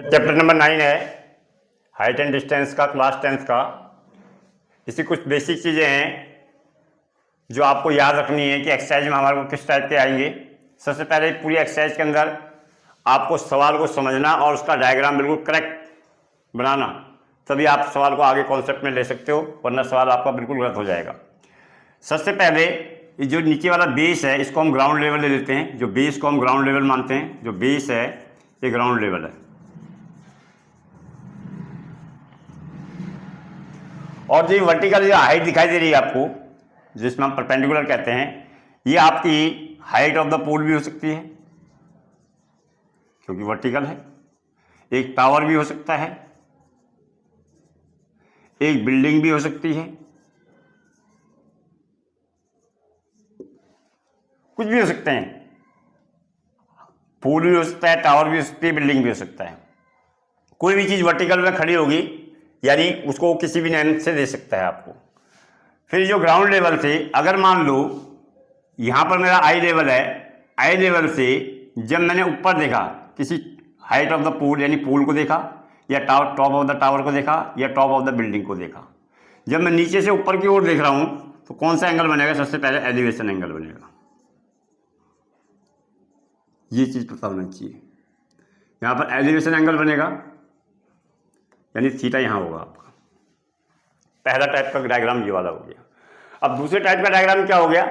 Chapter number 9 है height and distance का, class 10th का। इसकी कुछ बेसिक चीज़ें हैं जो आपको याद रखनी है कि एक्सरसाइज में हमारे को किस टाइप के आएंगे। सबसे पहले पूरी एक्सरसाइज के अंदर आपको सवाल को समझना और उसका डायग्राम बिल्कुल करेक्ट बनाना, तभी आप सवाल को आगे कॉन्सेप्ट में ले सकते हो, वरना सवाल आपका बिल्कुल गलत हो जाएगा। सबसे पहले ये जो नीचे वाला बेस है इसको हम ग्राउंड लेवल ले लेते हैं। जो बेस को हम ग्राउंड लेवल मानते हैं, जो बेस है ये ग्राउंड लेवल है। और जो वर्टिकल जो हाइट दिखाई दे रही है आपको, जिसमें हम परपेंडिकुलर कहते हैं, ये आपकी हाइट ऑफ द पोल भी हो सकती है क्योंकि वर्टिकल है। एक टावर भी हो सकता है, एक बिल्डिंग भी हो सकती है, कुछ भी हो सकते हैं। पोल भी हो सकता है, टावर भी हो सकती है, बिल्डिंग भी हो सकता है। कोई भी चीज वर्टिकल में खड़ी होगी यानी उसको किसी भी नाम से दे सकता है आपको। फिर जो ग्राउंड लेवल से, अगर मान लो यहां पर मेरा आई लेवल है, आई लेवल से जब मैंने ऊपर देखा किसी हाइट ऑफ द पोल यानी पोल को देखा, या टॉप ऑफ द टावर को देखा, या टॉप ऑफ द बिल्डिंग को देखा, जब मैं नीचे से ऊपर की ओर देख रहा हूं तो कौन सा एंगल बनेगा? सबसे पहले एलिवेशन एंगल बनेगा। ये चीज पता होना चाहिए। यहां पर एलिवेशन एंगल बनेगा यानी थीटा यहां होगा आपका। पहला टाइप का डायग्राम ये वाला हो गया। अब दूसरे टाइप का डायग्राम क्या हो गया?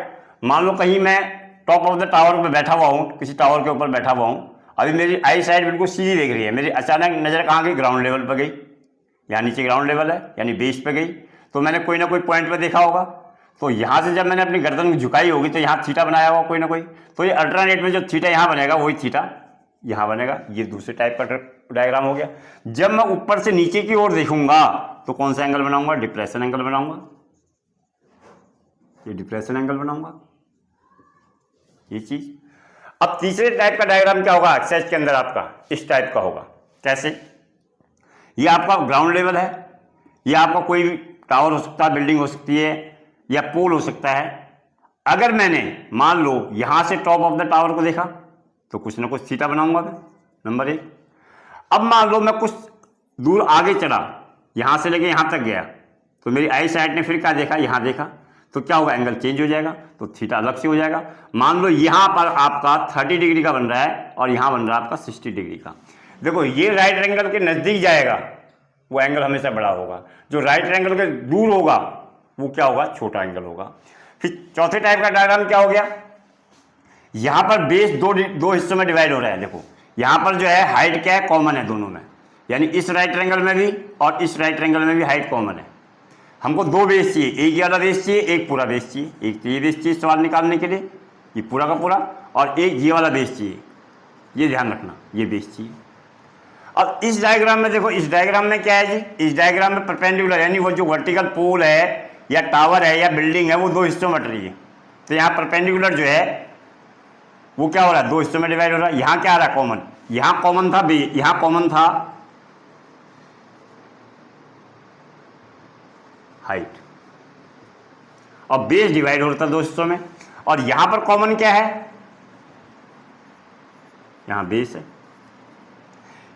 मान लो कहीं मैं टॉप ऑफ द टावर पे बैठा हुआ हूँ, किसी टावर के ऊपर बैठा हुआ हूँ, अभी मेरी आई साइड बिल्कुल सीधी देख रही है, मेरी अचानक नजर कहाँ गई? ग्राउंड लेवल पर गई। यहाँ नीचे ग्राउंड लेवल है यानी बेस पे गई, तो मैंने कोई ना कोई पॉइंट पे देखा होगा। तो यहाँ से जब मैंने अपनी गर्दन झुकाई होगी तो यहाँ थीटा बनाया होगा कोई ना कोई, तो ये अल्टरनेट में जो थीटा यहाँ बनेगा वही थीटा यहाँ बनेगा। ये दूसरे टाइप का डायग्राम हो गया। जब मैं ऊपर से नीचे की ओर देखूंगा तो कौन सा एंगल बनाऊंगा? डिप्रेशन एंगल बनाऊंगा। ये डिप्रेशन एंगल बनाऊंगा, ये चीज। अब तीसरे टाइप का डायग्राम क्या होगा एक्सरसाइज के अंदर आपका? इस टाइप का होगा। कैसे? ये आपका ग्राउंड लेवल है, ये आपका कोई भी टावर हो सकता है, बिल्डिंग हो सकती है, या पोल हो सकता है। अगर मैंने मान लो यहां से टॉप ऑफ द टावर को देखा तो कुछ ना कुछ थीटा बनाऊंगा मैं, नंबर 1। अब मान लो मैं कुछ दूर आगे चढ़ा, यहां से लेके यहां तक गया, तो मेरी आई साइड ने फिर क्या देखा? यहां देखा, तो क्या होगा? एंगल चेंज हो जाएगा, तो थीटा अलग से हो जाएगा। मान लो यहां पर आपका 30 डिग्री का बन रहा है और यहां बन रहा है आपका 60 डिग्री का। देखो ये राइट एंगल के नजदीक जाएगा वो एंगल हमेशा बड़ा होगा, जो राइट एंगल के दूर होगा वो क्या होगा? छोटा एंगल होगा। फिर चौथे टाइप का डायग्राम क्या हो गया? यहां पर बेस दो हिस्सों में डिवाइड हो रहा है। देखो यहां पर जो है हाइट क्या है? कॉमन है दोनों में, यानी इस राइट एंगल में भी और इस राइट एंगल में भी हाइट कॉमन है। हमको दो बेस चाहिए, एक ये वाला बेस चाहिए, एक पूरा बेस चाहिए। एक तो ये बेस चाहिए सवाल निकालने के लिए, ये पूरा का पूरा, और एक ये वाला बेस चाहिए। ये ध्यान रखना, ये बेस चाहिए। अब इस डायग्राम में देखो, इस डायग्राम में क्या है जी? इस डायग्राम में परपेंडिकुलर यानी वो जो वर्टिकल पोल है या टावर है या बिल्डिंग है वो दो हिस्सों में बट रही है। तो यहाँ परपेंडिकुलर जो है वो क्या हो रहा है? दो हिस्सों में डिवाइड हो रहा है। यहाँ क्या आ रहा है? कॉमन। यहाँ कॉमन था बी, यहाँ कॉमन था हाइट, और बेस डिवाइड हो रहा था दो हिस्सों में। और यहां पर कॉमन क्या है? यहां बेस है,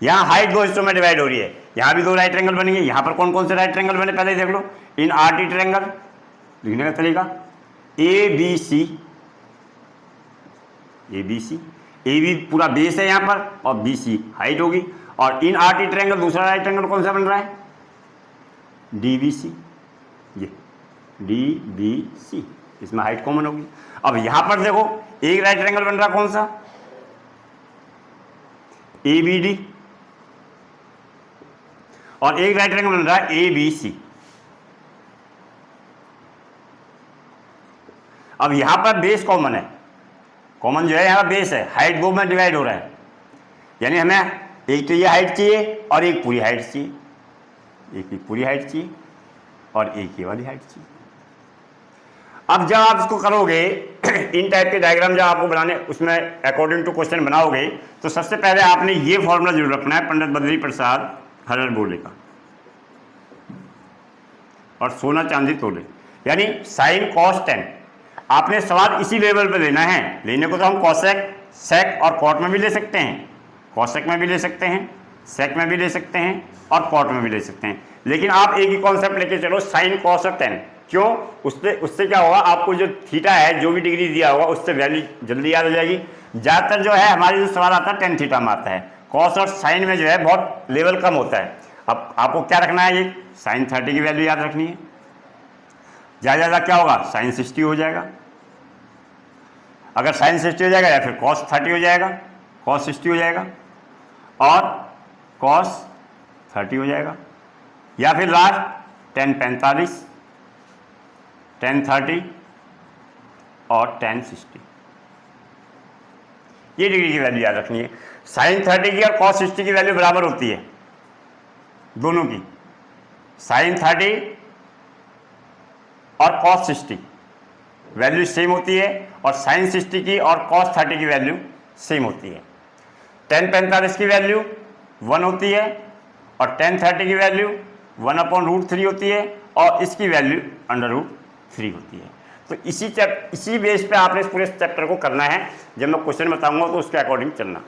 यहां हाइट दो हिस्सों में डिवाइड हो रही है। यहां भी दो राइट एंगल बनेंगे। यहां पर कौन कौन से राइट एंगल बने पहले देख लो। इन आरटी ट्रायंगल लिखने का तरीका A B C, A B C, A B पूरा बेस है यहां पर और बी सी हाइट होगी। और इन आरटी ट्रायंगल दूसरा राइट एंगल कौन सा बन रहा है? डी बी सी, ये डी बी सी, इसमें हाइट कॉमन होगी। अब यहां पर देखो एक राइट एंगल बन रहा कौन सा? ए बी डी, और एक राइट एंगल बन रहा है ए बी सी। अब यहां पर बेस कॉमन है, कॉमन जो है यहां बेस है, हाइट दो में डिवाइड हो रहा है, यानी हमें एक तो ये हाइट चाहिए और एक पूरी हाइट चाहिए, एक पूरी हाइट चाहिए और एक ये वाली हाइट चाहिए। अब जब आप इसको करोगे इन टाइप के डायग्राम जब आपको बनाने, उसमें अकॉर्डिंग टू क्वेश्चन बनाओगे, तो सबसे पहले आपने ये फॉर्मूला जरूर रखना है पंडित बद्री प्रसाद हरर बोले का, और सोना चांदी तोले, यानी साइन कॉस टेन। आपने सवाल इसी लेवल पे लेना है। लेने को तो हम कॉसेक, सेक और कॉट में भी ले सकते हैं, कॉसेक में भी ले सकते हैं, सेक में भी ले सकते हैं और कॉट में भी ले सकते हैं, लेकिन आप एक ही कॉन्सेप्ट लेके चलो, साइन कॉस और टेन। क्यों? उससे क्या होगा, आपको जो थीटा है, जो भी डिग्री दिया होगा, उससे वैल्यू जल्दी याद हो जाएगी। ज़्यादातर जो है हमारे जो सवाल आता है टेन थीटा में आता है, कॉस और साइन में जो है बहुत लेवल कम होता है। अब आपको क्या रखना है, ये साइन 30 की वैल्यू याद रखनी है। ज़्यादा ज़्यादा क्या होगा, साइन 60 हो जाएगा। अगर साइन 60 हो जाएगा या फिर कॉस 30 हो जाएगा, कॉस 60 हो जाएगा और कॉस 30 हो जाएगा, या फिर लास्ट टेन 45, टेन 30 और टेन 60। ये डिग्री की वैल्यू याद रखनी है। साइन 30 की और कॉस 60 की वैल्यू बराबर होती है दोनों की। साइन 30 और कॉस 60 वैल्यू सेम होती है, और साइन 60 की और कॉस 30 की वैल्यू सेम होती है। टेन 45 की वैल्यू 1 होती है और टेन 30 की वैल्यू 1/√3 होती है, और इसकी वैल्यू √3 होती है। तो इसी बेस पे आपने इस पूरे चैप्टर को करना है। जब मैं क्वेश्चन बताऊंगा तो उसके अकॉर्डिंग चलना।